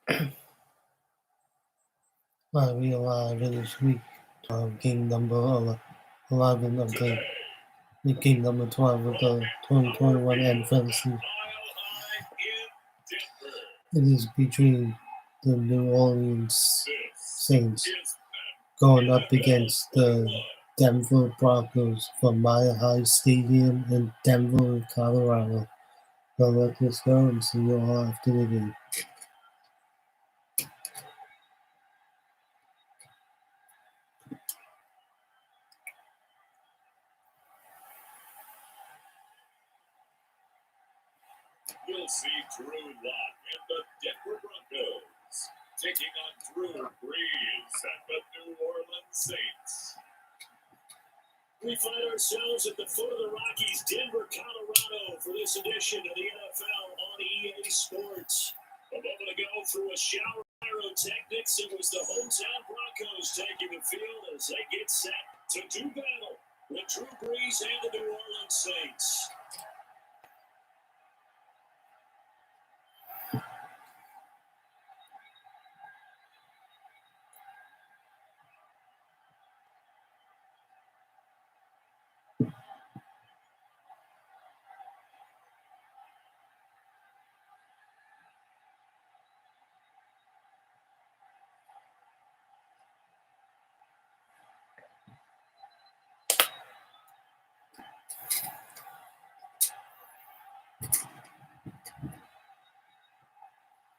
We are this week game number 11 of the game number 12 of the 2021 NFL season. It is between the New Orleans Saints going up against the Denver Broncos from Mile High Stadium in Denver, Colorado. So let's go and see you all after the game. We'll see Drew Lock and the Denver Broncos taking on Drew Brees and the New Orleans Saints. We find ourselves at the foot of the Rockies, Denver, Colorado, for this edition of the NFL on EA Sports. A moment ago, through a shower of pyrotechnics, it was the hometown Broncos taking the field as they get set to do battle with Drew Brees and the New Orleans Saints.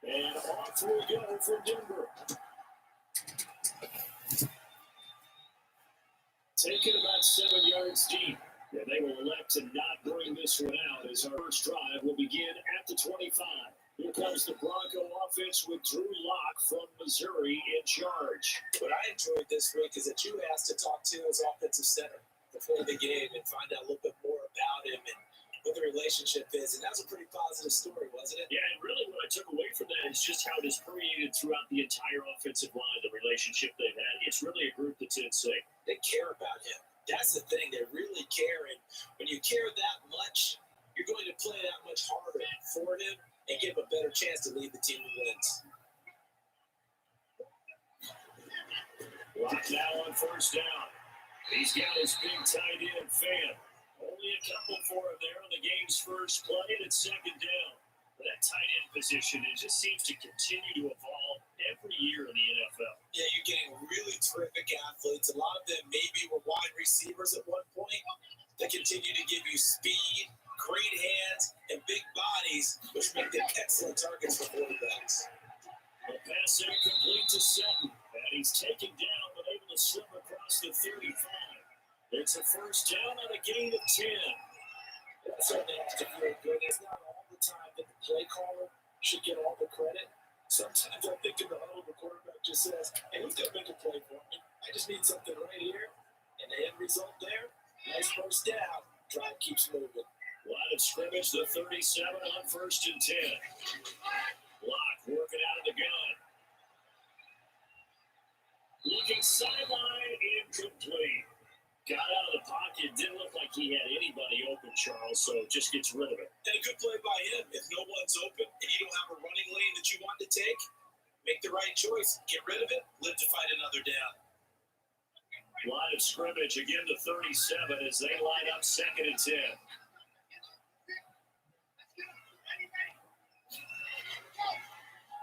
And off we go for Denver. Taken about 7 yards deep. Yeah, they will elect to not bring this one out as our first drive will begin at the 25. Here comes the Bronco offense with Drew Lock from Missouri in charge. What I enjoyed this week is that you asked to talk to his offensive center before the game and find out a little bit more about him and what the relationship is. And that was a pretty positive story, wasn't it? Yeah, and really what I took away from that is just how it is permeated throughout the entire offensive line, the relationship they've had. It's really a group that's in sync. They care about him. That's the thing. They really care. And when you care that much, you're going to play that much harder for him and give him a better chance to lead the team to wins. Lock now on first down. He's got his big tight end fan. Only a couple for him there on the game's first play, and it's second down. But that tight end position, it just seems to continue to evolve every year in the NFL. Yeah, you're getting really terrific athletes. A lot of them maybe were wide receivers at one point. They continue to give you speed, great hands, and big bodies, which make them excellent targets for quarterbacks. The pass incomplete to Sutton, and he's taken down but able to slip across the 35. It's a first down on a gain of 10. That certainly has to feel good. It's not all the time that the play caller should get all the credit. Sometimes I think in the huddle, the quarterback just says, hey, who's going to make a play for me? I just need something right here. And the end result there, nice first down. Drive keeps moving. Line of scrimmage, the 37 on first and 10. Lock working out of the gun. Looking sideline, incomplete. Got out of the pocket. Didn't look like he had anybody open, Charles, so just gets rid of it. And a good play by him. If no one's open and you don't have a running lane that you want to take, make the right choice. Get rid of it. Live to fight another down. Line of scrimmage, again the 37 as they line up second and 10.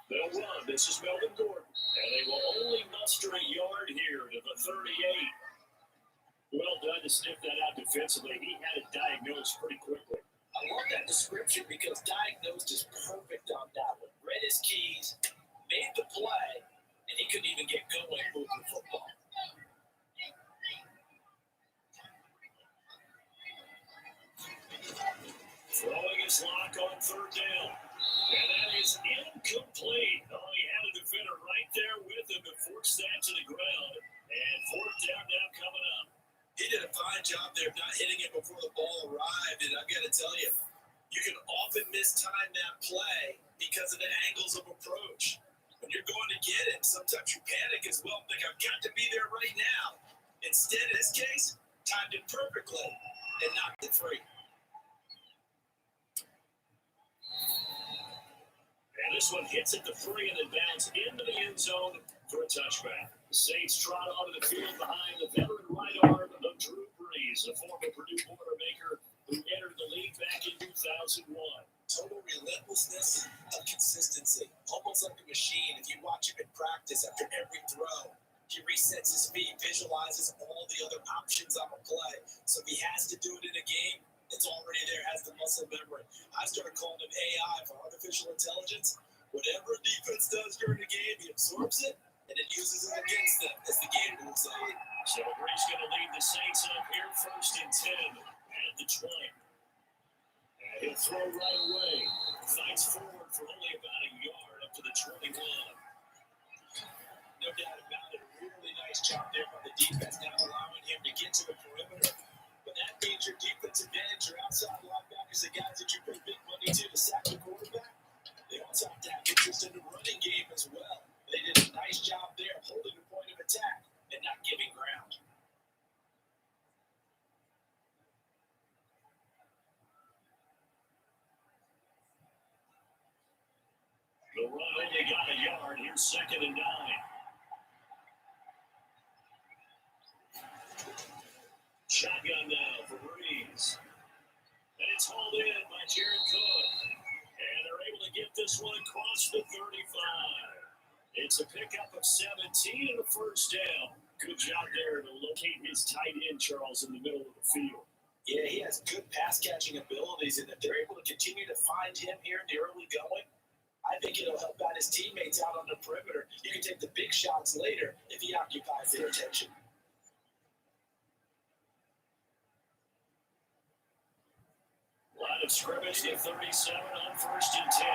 They'll run. This is Melvin Gordon. And they will only muster a yard here to the 38. Well done to sniff that out defensively. He had it diagnosed pretty quickly. I love that description because diagnosed is perfect on that one. Read his keys, made the play, and he couldn't even get going moving the football. Throwing his Lock on third down. And that is incomplete. Oh, he had a defender right there with him to force that to the ground. And fourth down now coming up. He did a fine job there of not hitting it before the ball arrived. And I've got to tell you, you can often mistime that play because of the angles of approach. When you're going to get it, sometimes you panic as well. Think, I've got to be there right now. Instead, in this case, timed it perfectly and knocked it free. And This one hits at the 3 and then bounds into the end zone for a touchback. The Saints trot onto the field behind the veteran right arm of Drew Brees, a former Purdue Boilermaker who entered the league back in 2001. Total relentlessness and consistency, almost like a machine. If you watch him in practice after every throw, he resets his feet, visualizes all the other options on a play. So if he has to do it in a game, it's already there, has the muscle memory. I started calling him AI for artificial intelligence. Whatever defense does during the game, he absorbs it and then uses it against them as the game moves on. So Brees going to lead the Saints up here, 1st and 10 at the 20. And he'll throw right away. Fights forward for only about a yard up to the 21. No doubt about it. A really nice job there by the defense, now allowing him to get to the perimeter. But that means your defense advantage, your outside linebackers, the guys that you pay big money to sack the quarterback, they also have to have interest in the running game as well. They did a nice job there holding the point of attack and not giving ground. The run only got a yard. Here's 2nd and 9. Shotgun now for Brees. And it's hauled in by Jared Cook. And they're able to get this one across the 35. It's a pickup of 17 and a 1st down. Good job there to locate his tight end, Charles, in the middle of the field. Yeah, he has good pass-catching abilities, and if they're able to continue to find him here in the early going, I think it'll help out his teammates out on the perimeter. You can take the big shots later if he occupies their attention. Line of scrimmage to 37 on 1st and 10.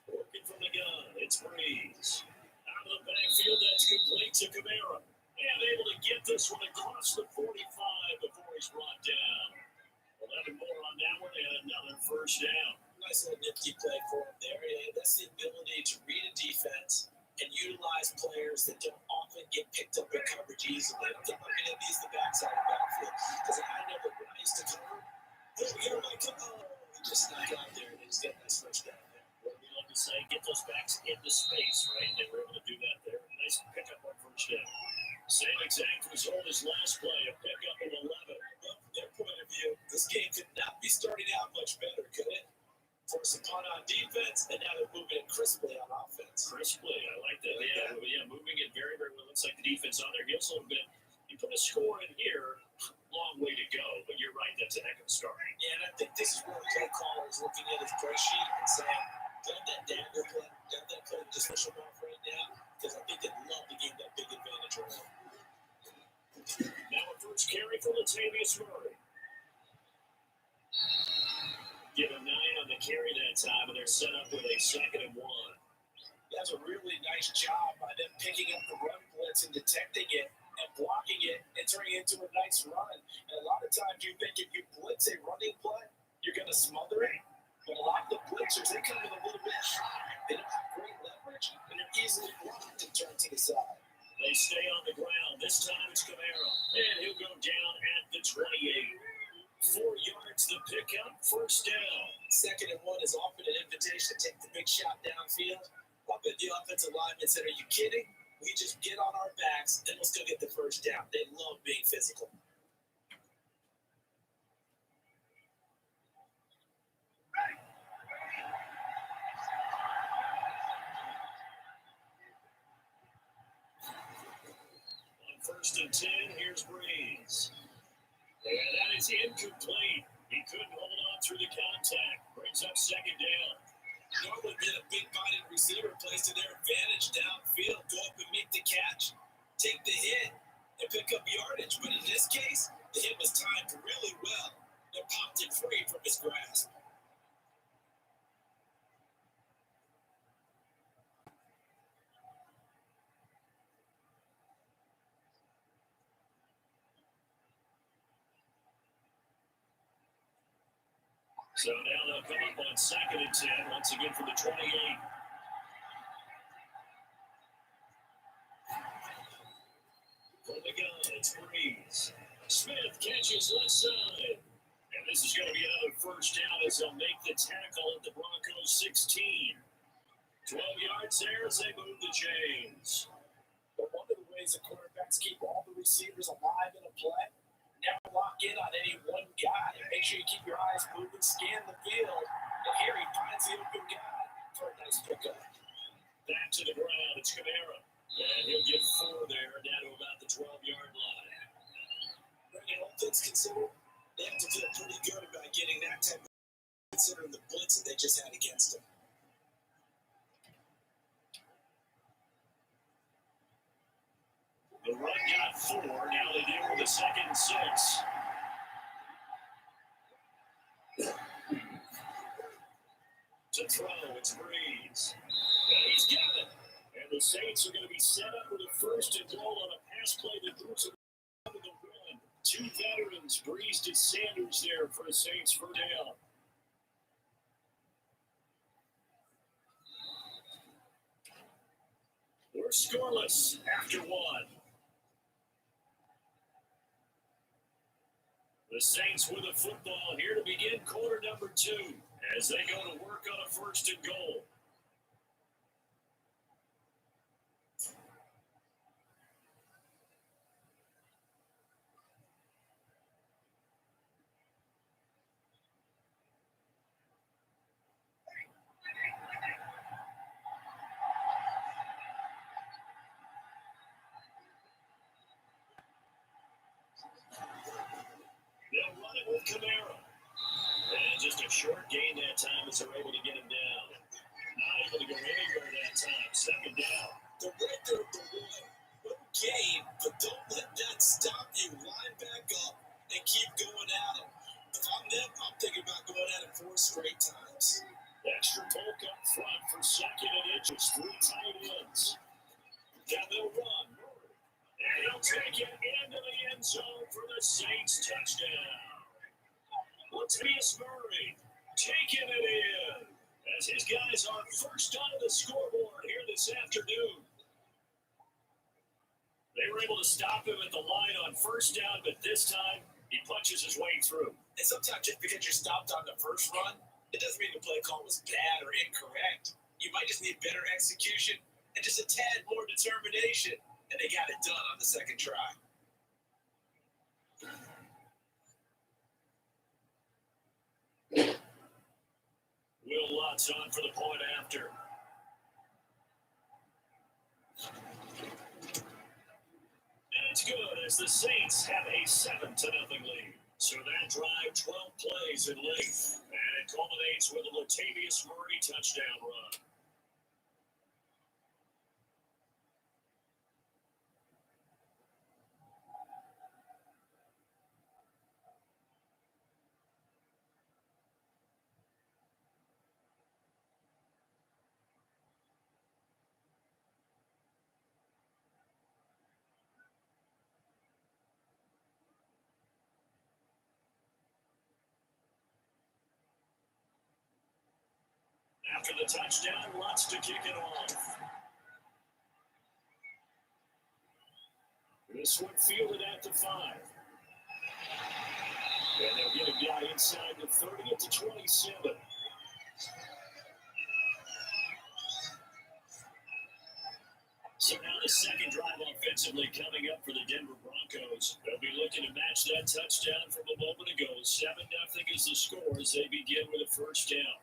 Working from the gun, it's Brees. Out of the backfield, that's complete to Kamara. And able to get this one across the 45 before he's brought down. 11 more on that one and another 1st down. Nice little nifty play for him there. Yeah, that's the ability to read a defense and utilize players that don't often get picked up in coverage easily. I'm looking at these the backside of the backfield because I know that when I used to cover, he just snuck out there and he's getting that switch down there. What do we love to say? Get those backs into space, right? They were able to do that there. Nice pickup on 1st down. Same exact result as last play, a pickup of 11. Well, from their point of view, this game could not be starting out much better, could it? Force a punt on defense, and now they're moving it crisply on offense. Crisply, I like that. Yeah, moving it very, very well. Looks like the defense on their heels a little bit. You put a score in here, long way to go, but you're right, that's a heck of a start. Yeah, and I think this is where the play caller is looking at his play sheet and saying, got that dagger play, got that play to push him off right now, because I think they'd love to give that big advantage right now. Now a 1st carry for Latavius Murray. Give him 9 on the carry that time, and they're set up with a 2nd and 1. That's a really nice job by them picking up the run blitz and detecting it and blocking it and turning it into a nice run. And a lot of times you think if you blitz a running play, you're going to smother it. But a lot of the blitzers, they come in a little bit high. They don't have great leverage, and they're easily blocked and turned to the side. They stay on the ground. This time it's Kamara, and he'll go down at the 28. 4 yards the pickup, 1st down. 2nd and 1 is often an invitation to take the big shot downfield. But the offensive lineman said, are you kidding? We just get on our backs and we'll still get the 1st down. They love being physical. On 1st and 10, here's Brees. And that is incomplete. He couldn't hold on through the contact. Brings up 2nd down. Normally been a big-bodied receiver plays to their advantage downfield. Go up and make the catch, take the hit, and pick up yardage. But in this case, the hit was timed really well and popped it free from his grasp. So now they'll come up on 2nd and 10, once again from the 28. From the gun, it's Brees. Smith catches left side. And This is going to be another first down as they'll make the tackle at the Broncos 16. 12 yards there as they move the chains. But one of the ways the quarterbacks keep all the receivers alive in a play, never lock in on any one guy. Make sure you keep your eyes moving, scan the field, and here he finds the open guy for a nice pickup. Back to the ground, it's Kamara. And he'll get 4 there, down to about the 12-yard line. Bringing all things considered, they have to feel pretty good about getting that type of considering the blitz that they just had against them. The run got 4. Now they deal with a 2nd and 6. To throw, it's Breeze. And he's got it. And the Saints are going to be set up with a 1st and goal on a pass play that moves them out of the run. 2 veterans, Breeze to Sanders there for the Saints for down. We're scoreless after 1. The Saints with the football here to begin quarter number 2 as they go to work on a 1st and goal. They'll run it with Kamara. And just a short gain that time as they're able to get him down. Not able to go anywhere that time. 2nd down. They're right there at the one. No gain, but don't let that stop you. Line back up and keep going at it. If I'm them, I'm thinking about going at it 4 straight times. Extra poke up front for 2nd and inches. 3 tight ends. Now they'll run. And he'll take it into the end zone for the Saints touchdown. Latavius Murray taking it in as his guys are first onto the scoreboard here this afternoon. They were able to stop him at the line on 1st down, but this time he punches his way through. And sometimes just because you're stopped on the first run, it doesn't mean the play call was bad or incorrect. You might just need better execution and just a tad more determination. And they got it done on the 2nd try. Will Lutz on for the point after. And it's good as the Saints have a 7-0 lead. So that drive, 12 plays in length. And it culminates with a Latavius Murray touchdown run. After the touchdown, Lutz to kick it off. This one fielded at the 5. And they'll get a guy inside the 30 to 27. So now the 2nd drive offensively coming up for the Denver Broncos. They'll be looking to match that touchdown from a moment ago. 7-0 is the score as they begin with a 1st down.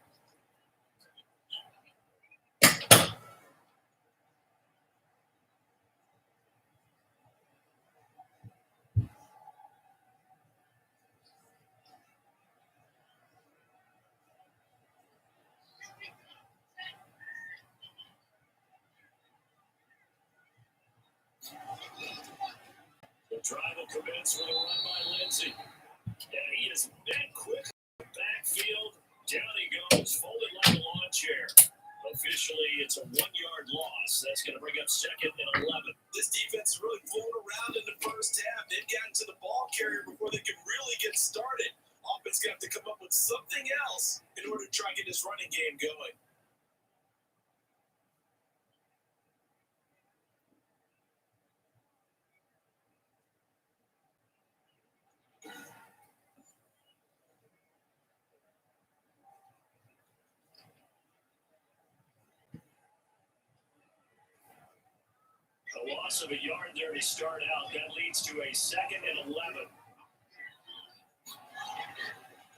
The drive will commence with a run by Lindsey. And he is met quick backfield. Down he goes, folded like a lawn chair. Officially, it's a 1-yard loss. That's going to bring up 2nd and 11. This defense is really floating around in the first half. They've gotten to the ball carrier before they can really get started. Offense going to have to come up with something else in order to try and get this running game going. A loss of a yard there to start out. That leads to a 2nd and 11.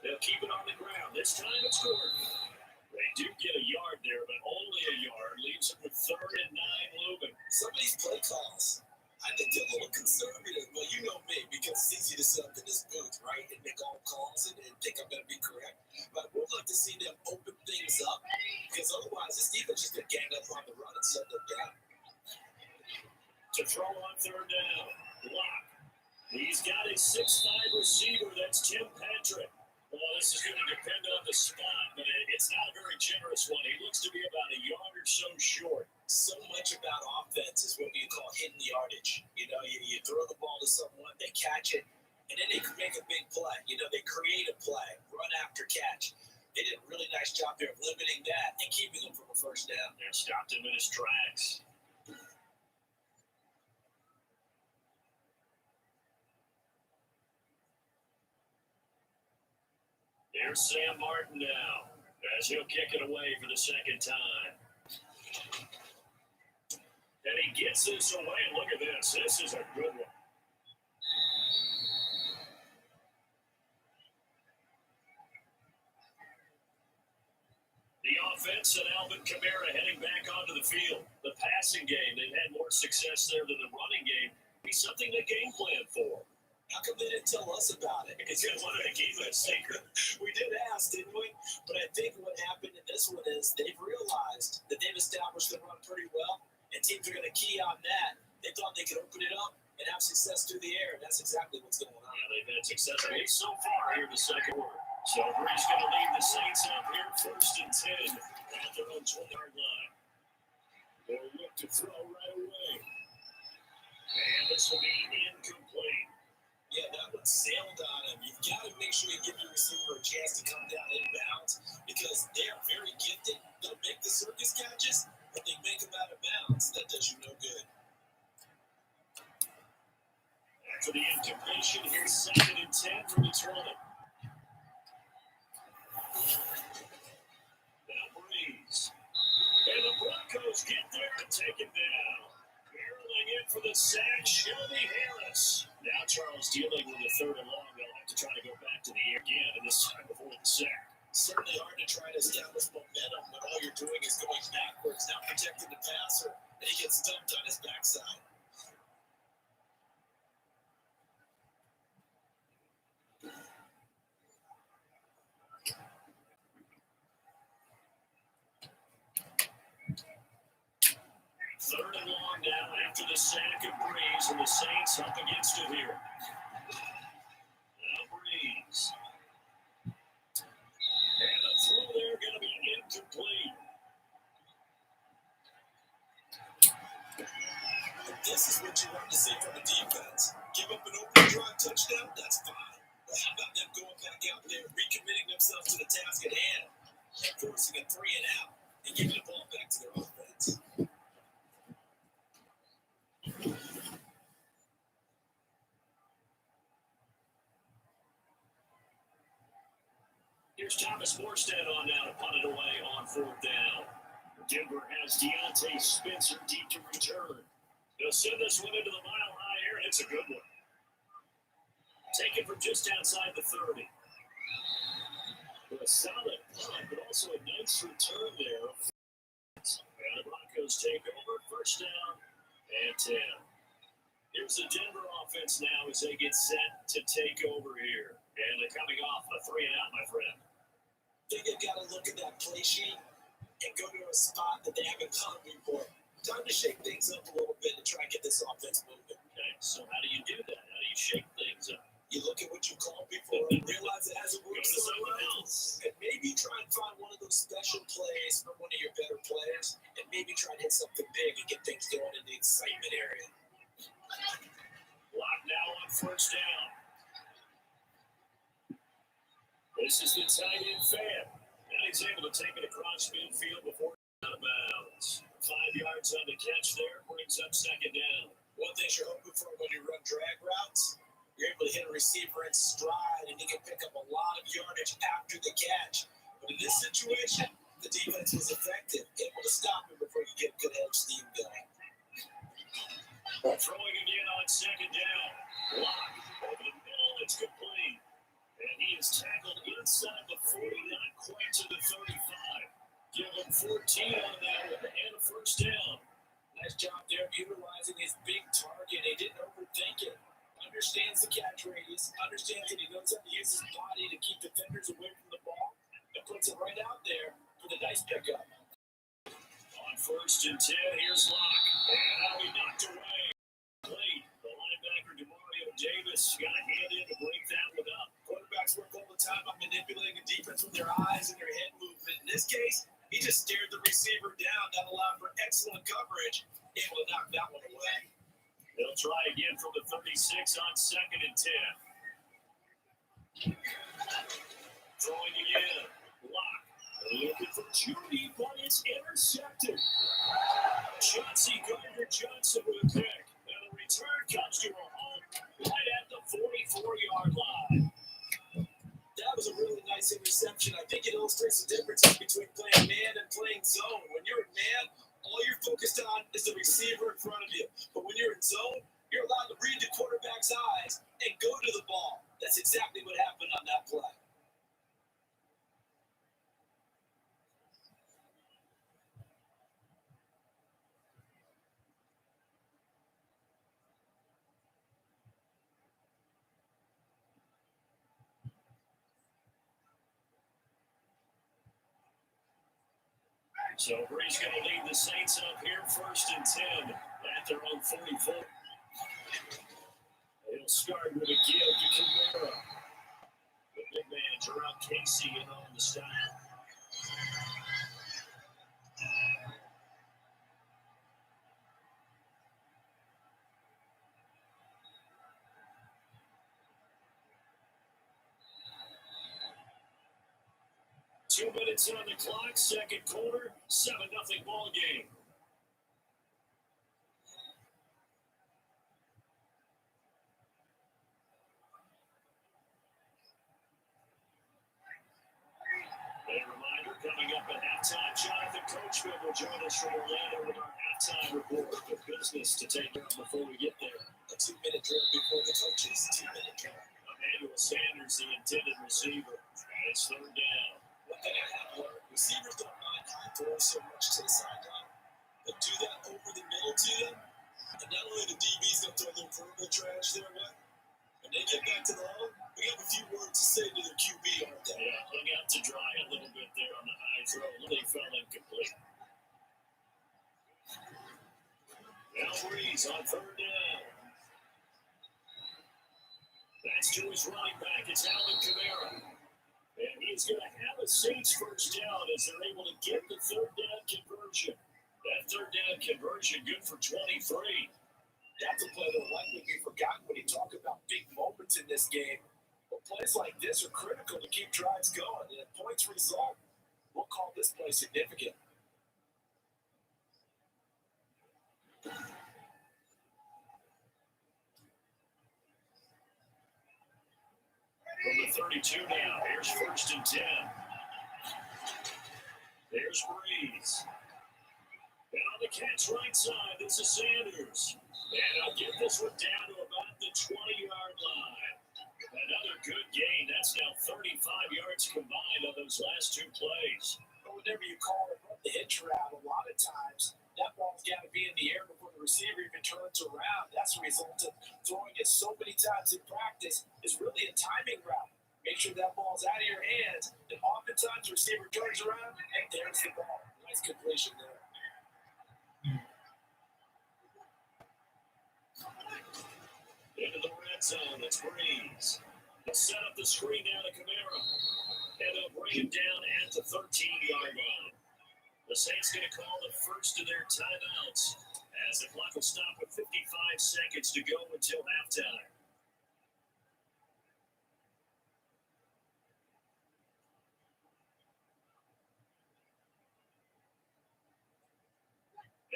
They'll keep it on the ground. This time it's short. They do get a yard there, but only a yard. Leaves them with 3rd and 9 moving. Some of these play calls, I think they're a little conservative. Well, you know me, because it's easy to sit up in this booth, right, and make all calls and think I'm going to be correct. But we'd like to see them open things up, because otherwise this defense just going to gang up on the run and set them down. To throw on 3rd down. Lock. He's got a 6'5" receiver. That's Tim Patrick. Well, this is going to depend on the spot, but it's not a very generous one. He looks to be about a yard or so short. So much about offense is what we call hidden yardage. You know, you throw the ball to someone, they catch it, and then they can make a big play. You know, they create a play, run after catch. They did a really nice job there of limiting that and keeping him from a first down. They stopped him in his tracks. There's Sam Martin now, as he'll kick it away for the 2nd time. And he gets this away. Look at this. This is a good one. The offense and Alvin Kamara heading back onto the field. The passing game, they've had more success there than the running game. Be something to game plan for. How come they didn't tell us about it? Because they wanted to keep it a secret. We did ask, didn't we? But I think what happened in this one is they've realized that they've established the run pretty well, and teams are going to key on that. They thought they could open it up and have success through the air, and that's exactly what's going on. Yeah, they've had success so far here in the 2nd quarter. So Bree's going to lead the Saints up here 1st and 10 at their own 20-yard line. They'll look to throw right away. And this will be incomplete. Yeah, that one sailed on him. You've got to make sure you give your receiver a chance to come down inbounds because they are very gifted. They'll make the circus catches, but they make them out of bounds. That does you no good. After the incompletion, here's 2nd and 10 for Detroit. Now Breeze. And the Broncos get there and take it down. Barreling in for the sack, Shelby Harris. Now Charles dealing with a 3rd and long. They'll have to try to go back to the air again, and this time before the sack. Certainly hard to try to establish momentum when all you're doing is going backwards, not protecting the passer, and he gets dumped on his backside. Third and long now after the sack of Breeze, and the Saints up against it here. Now Breeze. And the throw there going to be incomplete. This is what you want to see from a defense. Give up an open drive touchdown, that's fine. But how about them going back out there, recommitting themselves to the task at hand, and forcing a 3 and out, and giving the ball back to their offense? Here's Thomas Morstead on now to punt it away on 4th down. Denver has Deontay Spencer deep to return. They'll send this one into the mile-high air, and it's a good one. Taken from just outside the 30. With a solid punt, but also a nice return there. And the Broncos take over, 1st down and 10. Here's the Denver offense now as they get set to take over here. And they're coming off a 3 and out, my friend. I think they've got to look at that play sheet and go to a spot that they haven't come before. Time to shake things up a little bit and try and get this offense moving. Okay, so how do you do that? How do you shake things up? You look at what you called before and realize it hasn't worked so well. Else. And maybe try and find one of those special plays from one of your better players and maybe try and hit something big and get things going in the excitement area. Lock now on 1st down. This is the tight end fan. Now he's able to take it across midfield before out of bounds. 5 yards on the catch there, brings up 2nd down. One thing you're hoping for when you run drag routes, you're able to hit a receiver in stride and you can pick up a lot of yardage after the catch. But in this situation, the defense was effective, able to stop him before you get good edge steam going. Throwing again on second down. Block over the middle. It's complete. And he is tackled inside the 40, not quite to the 35. Give him 14 on that one and a first down. Nice job there utilizing his big target. He didn't overthink it. Understands the catch radius. Understands that he knows how to use his body to keep defenders away from the ball. And puts it right out there for the nice pickup. On first and 10, here's Locke. And now he knocked away. Late. The linebacker, DeMario Davis, got a hand in to break that one up. Quarterbacks work all the time on manipulating a defense with their eyes and their head movement. In this case, he just stared the receiver down. That allowed for excellent coverage. Able to knock that one away. They'll try again from the 36 on second and 10. Throwing again. Block. Looking for Judy, but it's intercepted. Chauncey Gardner-Johnson with a pick. And the return comes to a home right at the 44-yard line. That was a really nice interception. I think it illustrates the difference between playing man and playing zone. When you're in man, all you're focused on is the receiver in front of you. But when you're in zone, you're allowed to read the quarterback's eyes and go to the ball. That's exactly what happened on that play. So Bree's going to lead the Saints up here first and 10 at their own 44. He'll start with a give to Kamara. The big man, Gerard Casey, in on the style. Two minutes on the clock, second quarter, 7-0 ball game. A reminder, coming up at halftime, Jonathan Coachman will join us from Orlando with our halftime report of business to take care of before we get there. A 2-minute drill before the coaches. 2-minute drill. Emmanuel Sanders, the intended receiver, and it's third down. One thing I have learned, receivers don't mind high throws so much to the sideline, but do that over the middle to them, and not only the DB's going to throw a little verbal trash their way, when they get back to the hole, we have a few words to say to the QB, aren't they? Yeah, hung out to dry a little bit there on the high throw. They fell incomplete. Now Breeze on third down. That's to his running back. It's Alvin Kamara. And he's going to have a Saints first down as they're able to get the third down conversion. That third down conversion good for 23. That's a play that will likely be forgotten when you talk about big moments in this game. But plays like this are critical to keep drives going. And if points result, we'll call this play significant. From the 32 now, here's first and 10. There's Breeze. And on the catch right side, this is Sanders. And I'll get this one down to about the 20-yard line. Another good gain. That's now 35 yards combined on those last two plays. But whenever you call it the hitch route, a lot of times that ball's got to be in the air before the receiver even turns around. That's the result of throwing it so many times in practice is really a timing route. Make sure that ball's out of your hands, and oftentimes the receiver turns around, and there's the ball. Nice completion there. Into the red zone, it's Breeze. They'll set up the screen down to Kamara. And they'll bring him down at the 13-yard line. The Saints going to call the first of their timeouts as the clock will stop with 55 seconds to go until halftime.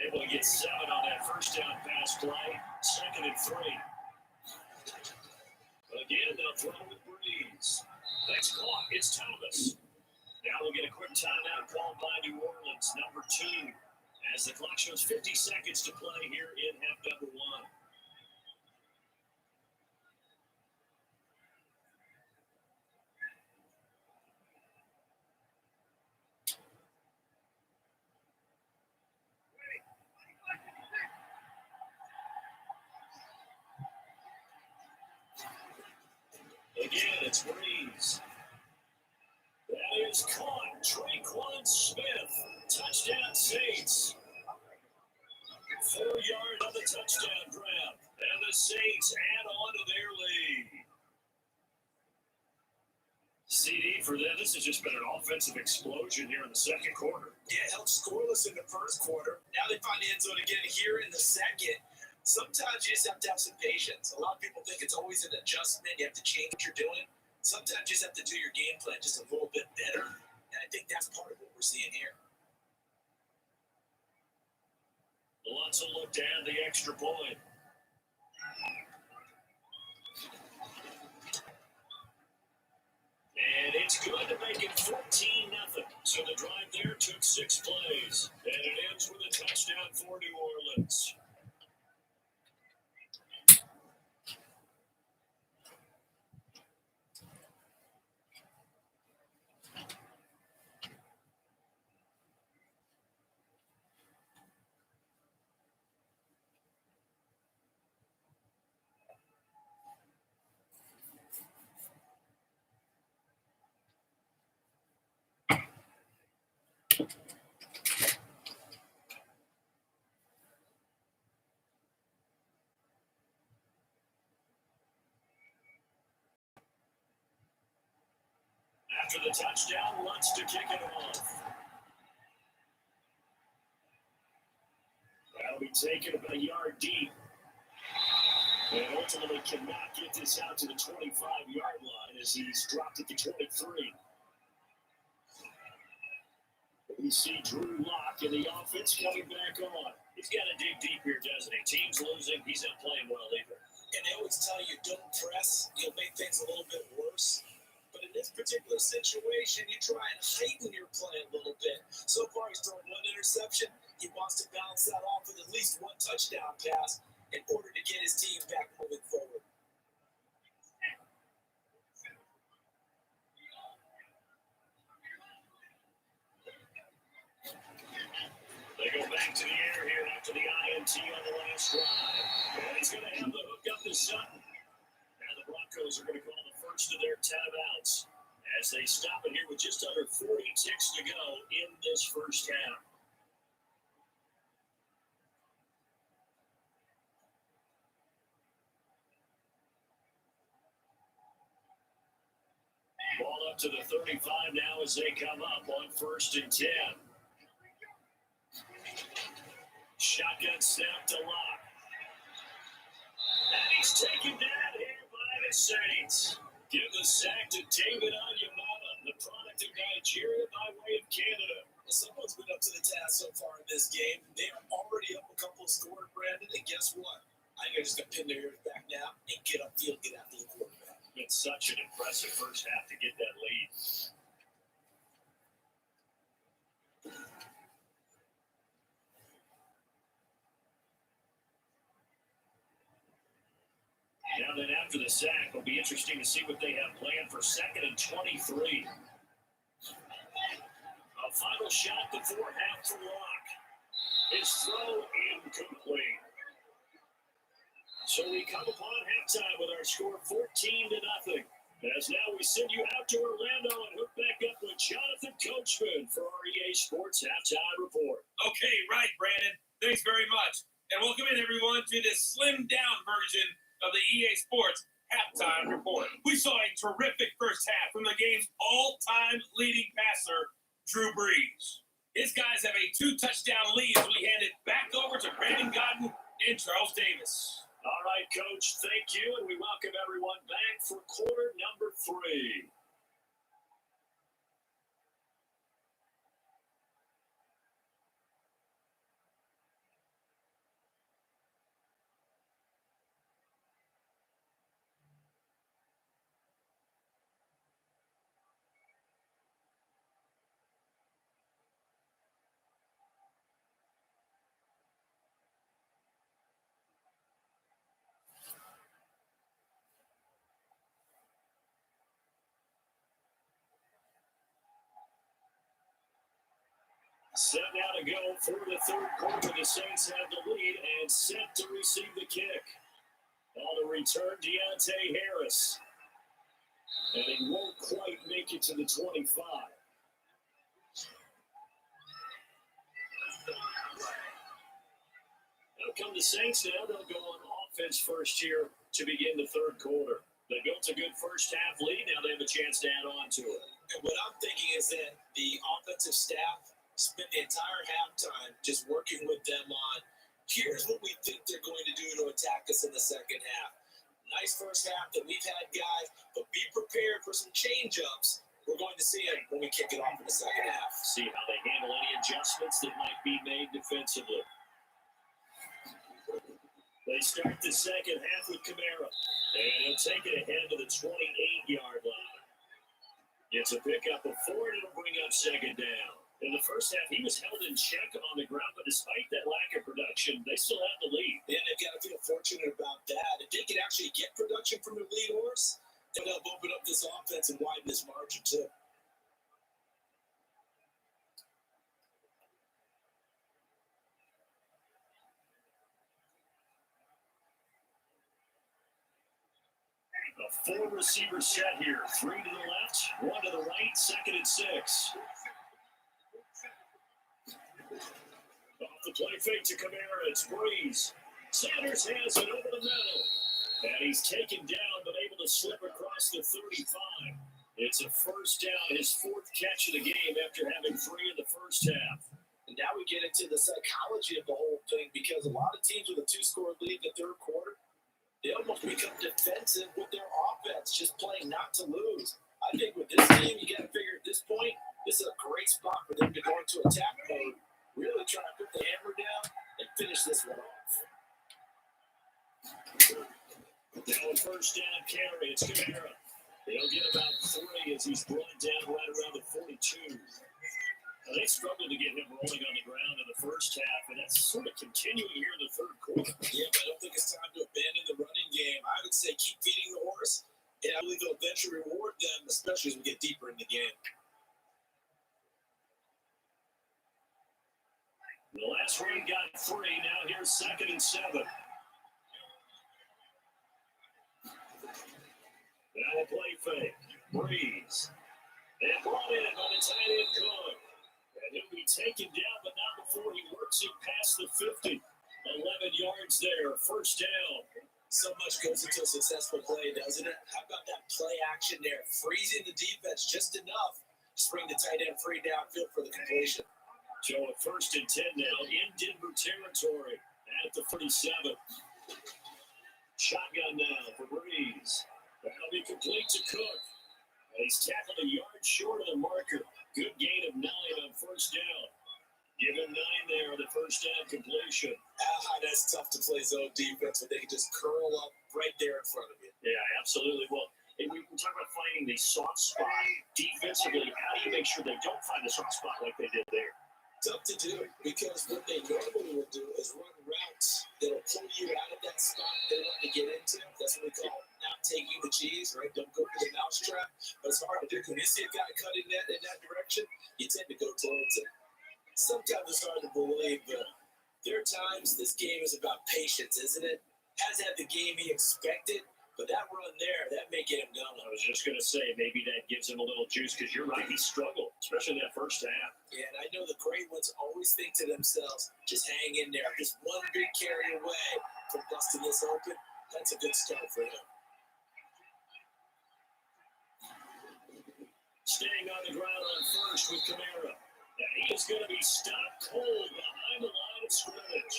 Able to get 7 on that first down pass play. Second and 3. Again, they'll throw with Breeze. Next clock, it's Thomas. Now we'll get a quick timeout called by New Orleans, number 2, as the clock shows 50 seconds to play here in half number 1. It's Breeze. That is caught. Traquan Smith. Touchdown Saints. 4 yards on the touchdown grab. And the Saints add on to their lead. CD for them. This has just been an offensive explosion here in the second quarter. Yeah, held scoreless in the first quarter. Now they find the end zone again here in the second. Sometimes you just have to have some patience. A lot of people think it's always an adjustment. You have to change what you're doing. Sometimes you just have to do your game plan just a little bit better. And I think that's part of what we're seeing here. Lots of look down the extra point. And it's good to make it 14-0. So the drive there took 6 plays. And it ends with a touchdown for New Orleans. After the touchdown, Lutz to kick it off. That'll be taken about a yard deep. And ultimately cannot get this out to the 25-yard line as he's dropped it to 23. We see Drew Lock in the offense coming back on. He's got to dig deep here, doesn't he? Team's losing. He's not playing well either. And they always tell you, don't press. You'll make things a little bit worse. But in this particular situation, you try and heighten your play a little bit. So far, he's thrown 1 interception. He wants to bounce that off with at least 1 touchdown pass in order to get his team back moving forward. They go back to the air here after the INT on the last drive. And he's going to have the hook up to Sutton. And the Broncos are going to call the first of their timeouts as they stop it here with just under 40 ticks to go in this first half. Ball up to the 35 now as they come up on 1st and 10. Shotgun snap to Lock. And he's taken down here by the Saints. Give the sack to David Onyemata, the product of Nigeria by way of Canada. Well, someone's been up to the task so far in this game. They are already up a couple of scores, Brandon, and guess what? I think they're just going to pin their ears back now and get upfield, get after the quarterback. It's such an impressive first half to get that lead. Now then, after the sack, it'll be interesting to see what they have planned for 2nd and 23. A final shot before half for Lock. His throw incomplete. So we come upon halftime with our score 14-0. As now we send you out to Orlando and hook back up with Jonathan Coachman for our EA Sports Halftime Report. Okay, right, Brandon. Thanks very much. And welcome in, everyone, to this slimmed-down version of the EA Sports Halftime Report. We saw a terrific first half from the game's all-time leading passer, Drew Brees. His guys have a 2-touchdown lead as we hand it back over to Brandon Godden and Charles Davis. All right, Coach, thank you, and we welcome everyone back for quarter number 3. Set now to go for the third quarter. The Saints have the lead and set to receive the kick. On the return, Deontay Harris. And he won't quite make it to the 25. Now come the Saints now. They'll go on offense first here to begin the third quarter. They built a good first half lead. Now they have a chance to add on to it. And what I'm thinking is that the offensive staff spent the entire halftime just working with them on, here's what we think they're going to do to attack us in the second half. Nice first half that we've had, guys, but be prepared for some change-ups. We're going to see it when we kick it off in the second half. See how they handle any adjustments that might be made defensively. They start the second half with Kamara, and he'll take it ahead to the 28-yard line. It's a pickup of 4, and it'll bring up second down. In the first half, he was held in check on the ground, but despite that lack of production, they still have the lead. And they've got to feel fortunate about that. If they can actually get production from their lead horse, they'll help open up this offense and widen this margin too. A 4-receiver set here. 3 to the left, 1 to the right, 2nd and 6. Off the play fake to Kamara, it's Breeze. Sanders has it over the middle. And he's taken down, but able to slip across the 35. It's a first down, his 4th catch of the game after having 3 in the first half. And now we get into the psychology of the whole thing, because a lot of teams with a 2-score lead in the third quarter, they almost become defensive with their offense, just playing not to lose. I think with this team, you got to figure at this point, this is a great spot for them to go into attack mode, really try to put the hammer down and finish this one off. Now a first down carry, it's Kamara. They'll get about 3 as he's brought down right around the 42. Now they struggled to get him rolling on the ground in the first half, and that's sort of continuing here in the third quarter. Yeah, but I don't think it's time to abandon the running game. I would say keep feeding the horse, and I believe they'll eventually reward them, especially as we get deeper in the game. The last run got 3. Now here's 2nd and 7. Now a play fake. Breeze. And brought in by the tight end Cook. And he'll be taken down, but not before he works it past the 50. 11 yards there. First down. So much goes into a successful play, doesn't it? How about that play action there? Freezing the defense just enough to bring the tight end free downfield for the completion. So a 1st and 10 now in Denver territory at the 37. Shotgun now for Breeze. That'll be complete to Cook. He's tackled a yard short of the marker. Good gain of 9 on first down. Give him 9 there on the first down completion. That's tough to play zone defense when they can just curl up right there in front of you. Yeah, absolutely. Well, and we talk about finding the soft spot defensively. How do you make sure they don't find the soft spot like they did there? Tough to do, because what they normally will do is run routes that'll pull you out of that spot they want to get into. That's what we call not taking the cheese, right? Don't go to the mousetrap. But it's hard to do. When you see a guy cutting in that direction, you tend to go towards it. Sometimes it's hard to believe, but there are times this game is about patience, isn't it? Hasn't had the game he expected, but that run there, that may get him done. I was just going to say, maybe that gives him a little juice, because you're right, he struggled, especially that first half. Yeah, and I know the great ones always think to themselves, just hang in there. Just one big carry away from busting this open. That's a good start for him. Staying on the ground on first with Kamara. And he is going to be stopped cold behind the line of scrimmage.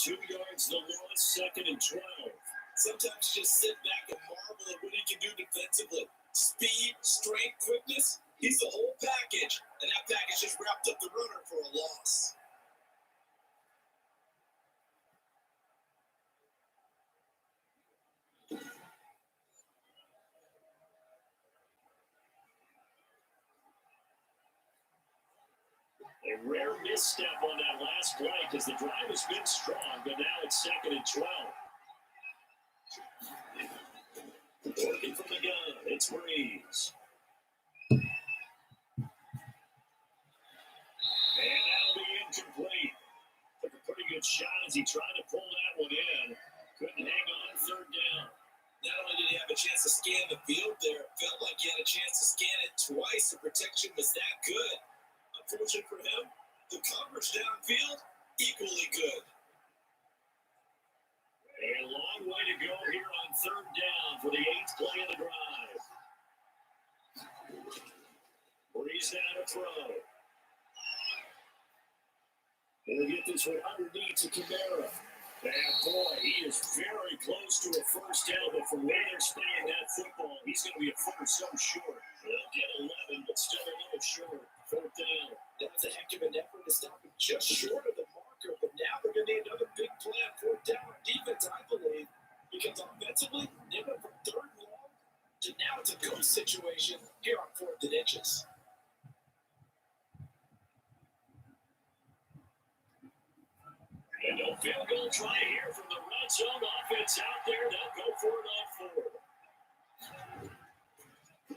2 yards the loss, 2nd and 12. Sometimes you just sit back and marvel at what he can do defensively. Speed, strength, quickness, he's the whole package. And that package just wrapped up the runner for a loss. A rare misstep on that last play, because the drive has been strong, but now it's 2nd and 12. Working from the gun, it's Breeze. And that'll be incomplete. Took a pretty good shot as he tried to pull that one in. Couldn't hang on 3rd down. Not only did he have a chance chance to scan the field there. It felt like he had a chance to scan it twice. The protection was that good. Unfortunate for him, the coverage downfield, equally good. A long way to go here on third down for the 8th play of the drive. Breeze down to throw. He'll get this one underneath to Kamara. And boy, he is very close to a first down, but from where they're playing that football, he's going to be a foot or so short. They'll get 11, but still a little short. Fourth down. That's a heck of an effort to stop him just short of the marker, but now they're going to need another big play on fourth down on defense, I believe, because offensively, they went from third and long to now it's a ghost situation here on 4th and inches. And no field goal try here from the red zone offense out there. They'll go for it on 4.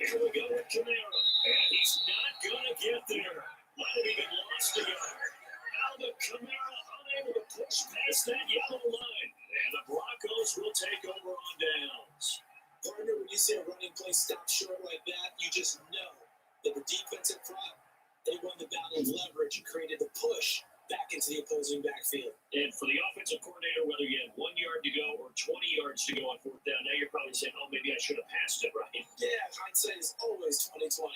Here we go with Kamara. And he's not going to get there. Might have even lost a yard. Now the Kamara unable to push past that yellow line. And the Broncos will take over on downs. Partner, when you see a running play stop short like that, you just know that the defense in front, they won the battle of leverage and created the push back into the opposing backfield. And for the offensive coordinator, whether you had 1 yard to go or 20 yards to go on fourth down, now you're probably saying, oh, maybe I should have passed it, right? Yeah, hindsight is always 20/20.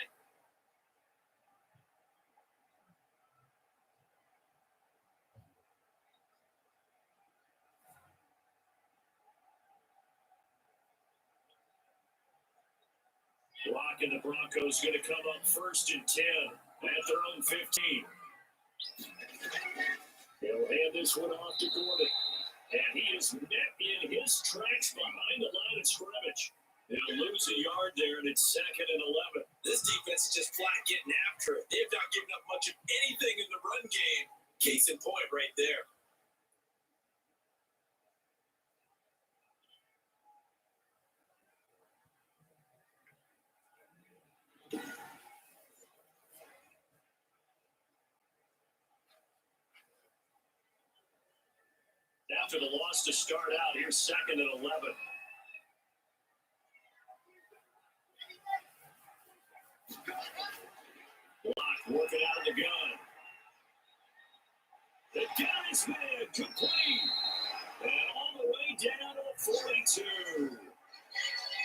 Block and the Broncos going to come up 1st and 10 at their own 15. He'll hand this one off to Gordon. And he is met in his tracks behind the line of scrimmage. They'll lose a yard there, and it's 2nd and 11. This defense is just flat getting after it. They've not given up much of anything in the run game. Case in point right there. After the loss to start out, here's 2nd and 11. Block working out of the gun. The gun is made complete. And all the way down to 42.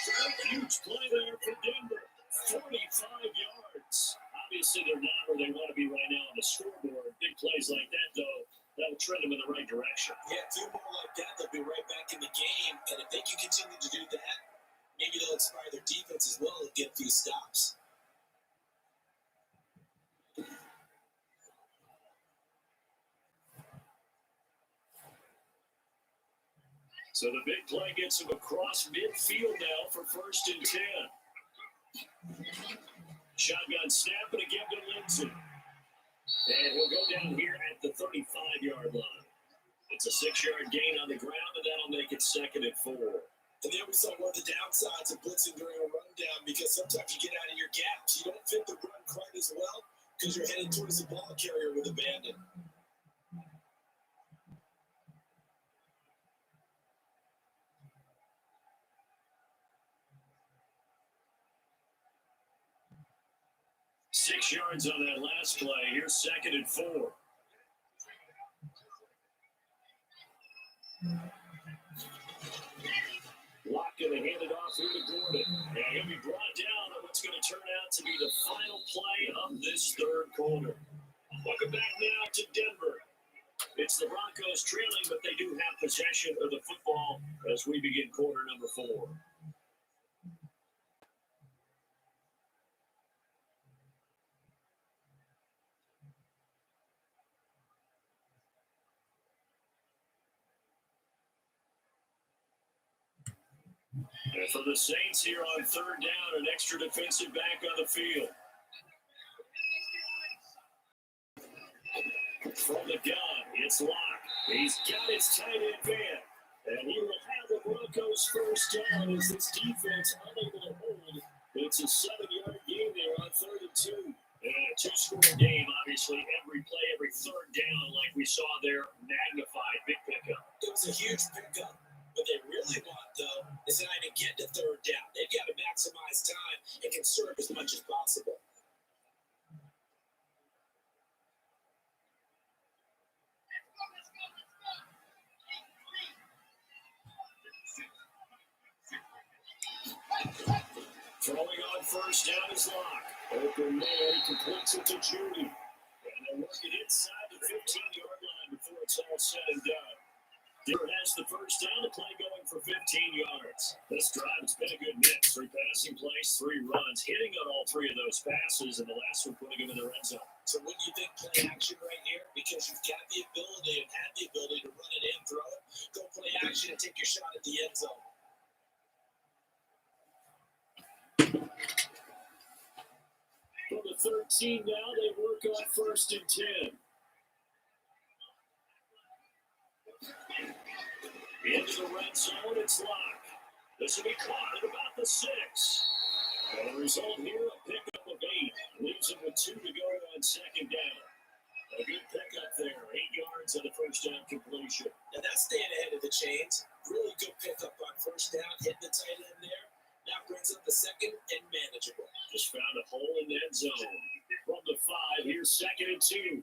A huge play there for Denver. 45 yards. Obviously, they're not where they want to be right now on the scoreboard. Big plays like that, though, that'll trend them in the right direction. Yeah, 2 more like that, they'll be right back in the game. And if they can continue to do that, maybe they'll inspire their defense as well and get a few stops. So the big play gets him across midfield now for 1st and 10. Shotgun snap and again to Lindsay. And he'll go down here at the 35-yard line. It's a 6-yard gain on the ground, and that'll make it 2nd and 4. And there we saw one of the downsides of blitzing during a rundown, because sometimes you get out of your gaps. You don't fit the run quite as well because you're headed towards the ball carrier with abandon. Six yards on that last play. Here's 2nd and 4. Lock going to hand it off here to Gordon. And he'll be brought down on what's going to turn out to be the final play of this 3rd quarter. Welcome back now to Denver. It's the Broncos trailing, but they do have possession of the football as we begin quarter number 4. And for the Saints here on 3rd down, an extra defensive back on the field. From the gun, it's Locke. He's got his tight end man. And he will have the Broncos first down as this defense unable to hold. It's a 7-yard gain there on 3rd and 2. And a 2-score game, obviously. Every play, every 3rd down, like we saw there, magnified. Big pickup. It was a huge pickup. What they really want, though, is not even getting to third down. They've got to maximize time and conserve as much as possible. Throwing on first down is Locke. Open man, he completes it to Judy. And they're working inside the 15-yard line before it's all said and done. Denver has the first down, the play going for 15 yards. This drive has been a good mix. 3 passing plays, 3 runs, hitting on all 3 of those passes, and the last one putting him in the red zone. So wouldn't you think play action right here? Because you've got the ability and have the ability to run it and throw it. Go play action and take your shot at the end zone. From the 13 now, they work on first and 10. Into the red zone, it's Locke. This will be caught at about the 6. And the result here, a pickup of 8. Leaves him with 2 to go on second down. A good pickup there, 8 yards on the first down completion. Now that's staying ahead of the chains. Really good pickup on first down, hitting the tight end there. Now brings up the second and manageable. Just found a hole in that zone. From the 5, here's second and 2.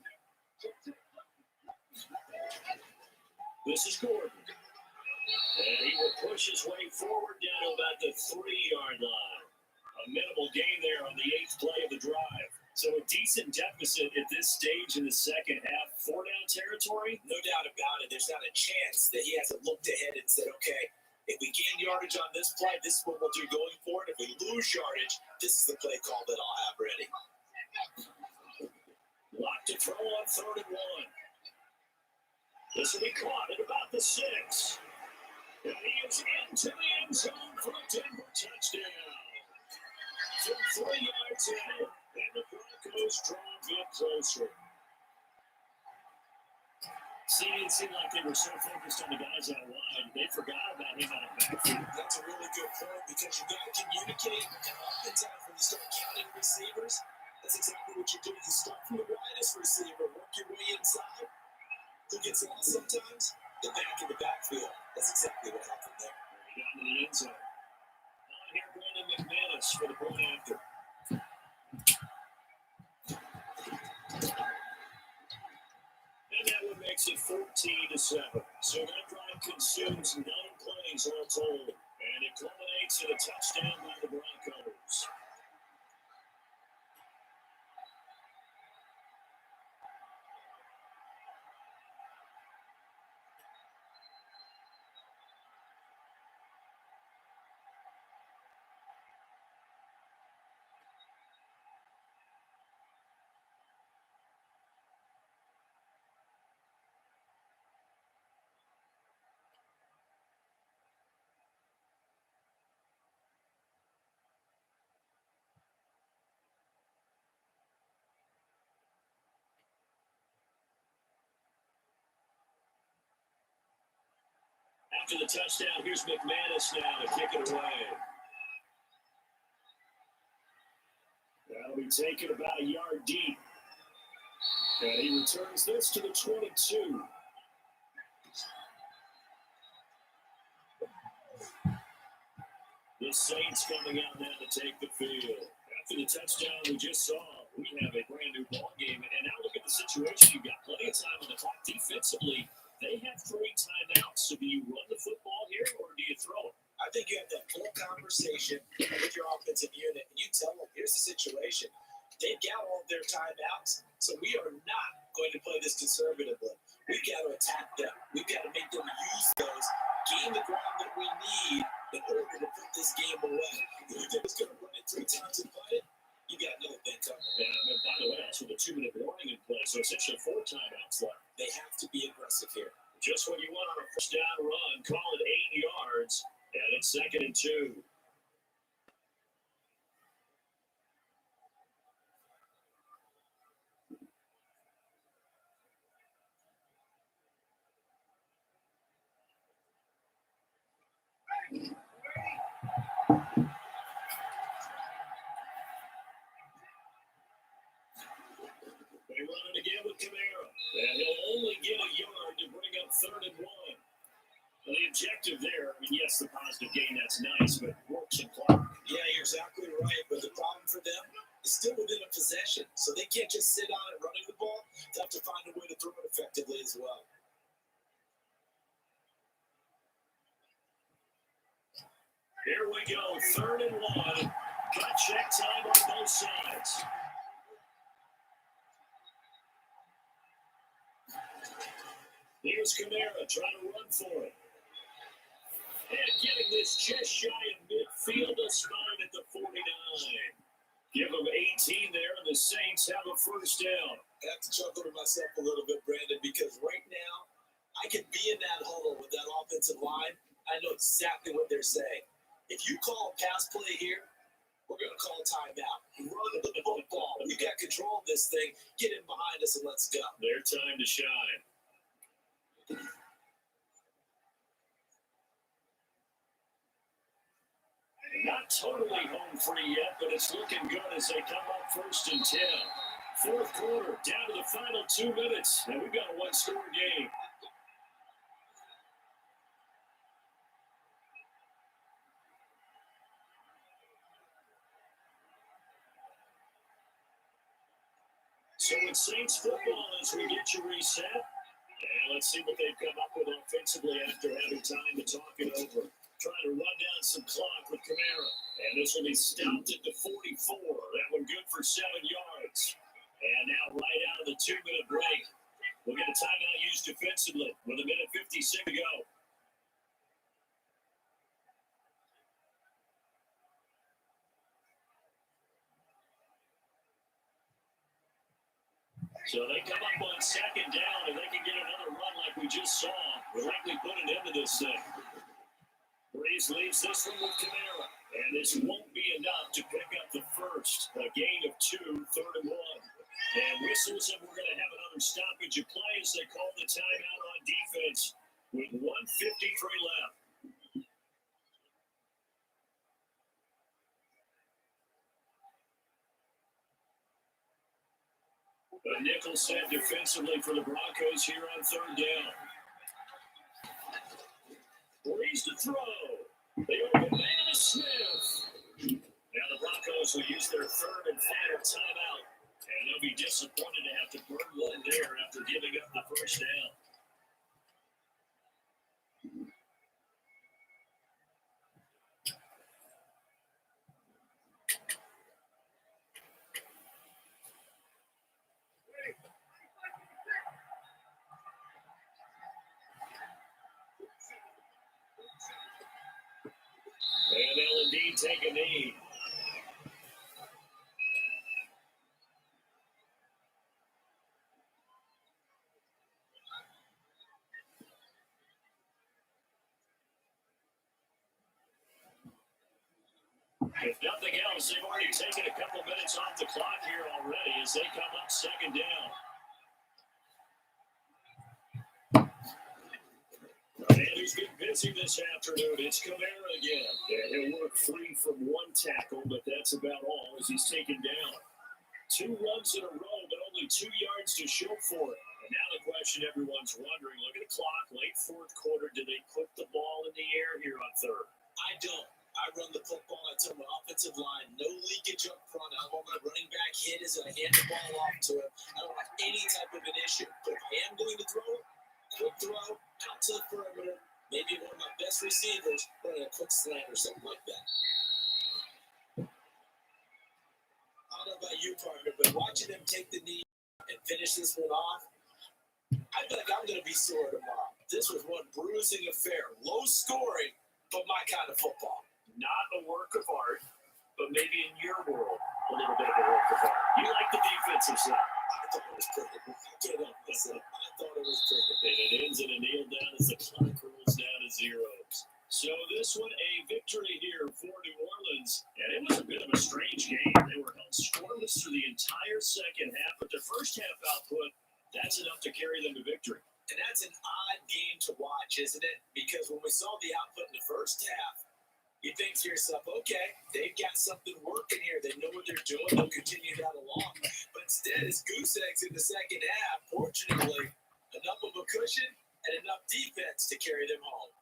This is Gordon. And he will push his way forward down to about the 3-yard line. A minimal gain there on the 8th play of the drive. So a decent deficit at this stage in the second half. 4-down territory? No doubt about it. There's not a chance that he hasn't looked ahead and said, okay, if we gain yardage on this play, this is what we'll do going forward. If we lose yardage, this is the play call that I'll have ready. Locked to throw on 3rd and 1. This will be caught at about the 6. And he is into the end zone for a Denver touchdown. From 3 yards in, and the Broncos draw a bit closer. See, it seemed like they were so focused on the guys out wide, they forgot about him out of backfield. That's a really good point because you got to communicate. And oftentimes when you start counting receivers, that's exactly what you do. You start from the widest receiver, work your way inside. Who gets lost sometimes? The back in the backfield. That's exactly what happened there. Down to the end zone. On here, Brandon McManus for the point after. And that one makes it 14-7. So that drive consumes 9 plays all told. And it culminates in a touchdown by the Broncos. After the touchdown, here's McManus now to kick it away. That'll be taken about a yard deep. And he returns this to the 22. The Saints coming out now to take the field. After the touchdown we just saw, we have a brand new ball game. And now look at the situation. You've got plenty of time on the clock defensively. They have 3 timeouts. So do you run the football here or do you throw it? I think you have that full conversation with your offensive unit, and you tell them, here's the situation. They've got all of their timeouts, so we are not going to play this conservatively. We've got to attack them. We've got to make them use those, gain the ground that we need in order to put this game away. If you think it's going to run it 3 times and play it, you got another thing coming. And by the way, that's with a 2-minute warning in place, so essentially 4 timeouts left. They have to be aggressive here. Just what you want on a first down run. Call it 8 yards, and it's 2nd and 2. the positive gain, that's nice, but works and clock. Yeah, you're exactly right. But the problem for them is still within a possession. So they can't just sit on it running the ball. They have to find a way to throw it effectively as well. Here we go, 3rd and 1. Got check time on both sides. Here's Kamara trying to run for it. And getting this just shy of midfield, a spot at the 49. Give them 18 there, and the Saints have a first down. I have to chuckle to myself a little bit, Brandon, because right now I could be in that huddle with that offensive line. I know exactly what they're saying. If you call a pass play here, we're going to call a timeout. Run the football. We got control of this thing. Get in behind us and let's go. Their time to shine. Not totally home free yet, but it's looking good as they come up 1st and 10. 4th quarter, down to the final 2 minutes, and we've got a one-score game. So it's Saints football as we get you reset. And let's see what they've come up with offensively after having time to talk it over. Trying to run down some clock with Kamara. And this will be stopped at the 44. That one good for 7 yards. And now right out of the 2-minute break, we'll get a timeout used defensively with 1:56 to go. So they come up on 2nd down, and they can get another run like we just saw. We'll likely put an end to this thing. Breeze leaves this one with Kamara. And this won't be enough to pick up the first. A gain of 2, 3rd and 1. And whistles, and we're going to have another stoppage of play as they call the timeout on defense with 1:53 left. A nickel set defensively for the Broncos here on 3rd down. Breeze to throw. They open man to Smith. Now the Broncos will use their 3rd and final timeout. And they'll be disappointed to have to burn one there after giving up the first down. And they'll indeed take a knee. If nothing else, they've already taken a couple minutes off the clock here already as they come up 2nd down. And he's been busy this afternoon. It's Kamara again. And he'll work 3 from 1 tackle, but that's about all as he's taken down. 2 runs in a row, but only 2 yards to show for it. And now the question everyone's wondering, look at the clock, late 4th quarter, do they put the ball in the air here on 3rd? I don't. I run the football. I tell my offensive line, no leakage up front. I want my running back hit as I hand the ball off to him. I don't have any type of an issue. But if I am going to throw it, quick throw, out to the perimeter, maybe one of my best receivers running a quick slant or something like that. I don't know about you, partner, but watching them take the knee and finish this one off, I feel like I'm going to be sore tomorrow. This was one bruising affair. Low scoring, but my kind of football. Not a work of art, but maybe in your world, a little bit of a work of art. You like the defensive side. I thought it was perfect. I can't help myself. I thought it was perfect. And it ends in a kneel down as the clock rolls down to zeros. So this one, a victory here for New Orleans. And it was a bit of a strange game. They were held scoreless through the entire second half, but their first half output, that's enough to carry them to victory. And that's an odd game to watch, isn't it? Because when we saw the output in the first half, you think to yourself, okay, they've got something working here. They know what they're doing. They'll continue that along. But instead, it's goose eggs in the second half. Fortunately, enough of a cushion and enough defense to carry them home.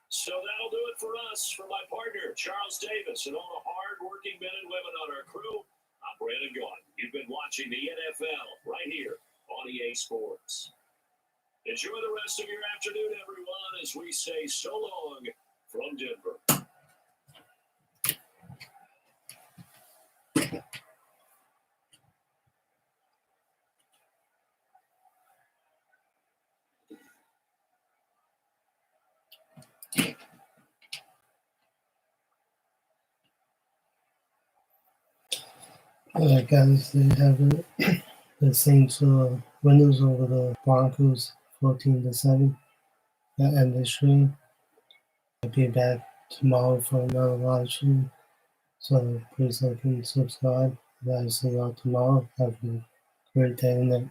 So that'll do it for us. For my partner, Charles Davis, and all the hard-working men and women on our crew, I'm Brandon Gaudin. You've been watching the NFL right here on EA Sports. Enjoy the rest of your afternoon, everyone, as we say so long from Denver. Alright, guys, they have the Saints winners over the Broncos 14-7. That end the stream. I'll be back tomorrow for another live stream. So please like and subscribe. Guys, see y'all tomorrow. Have a great day and night.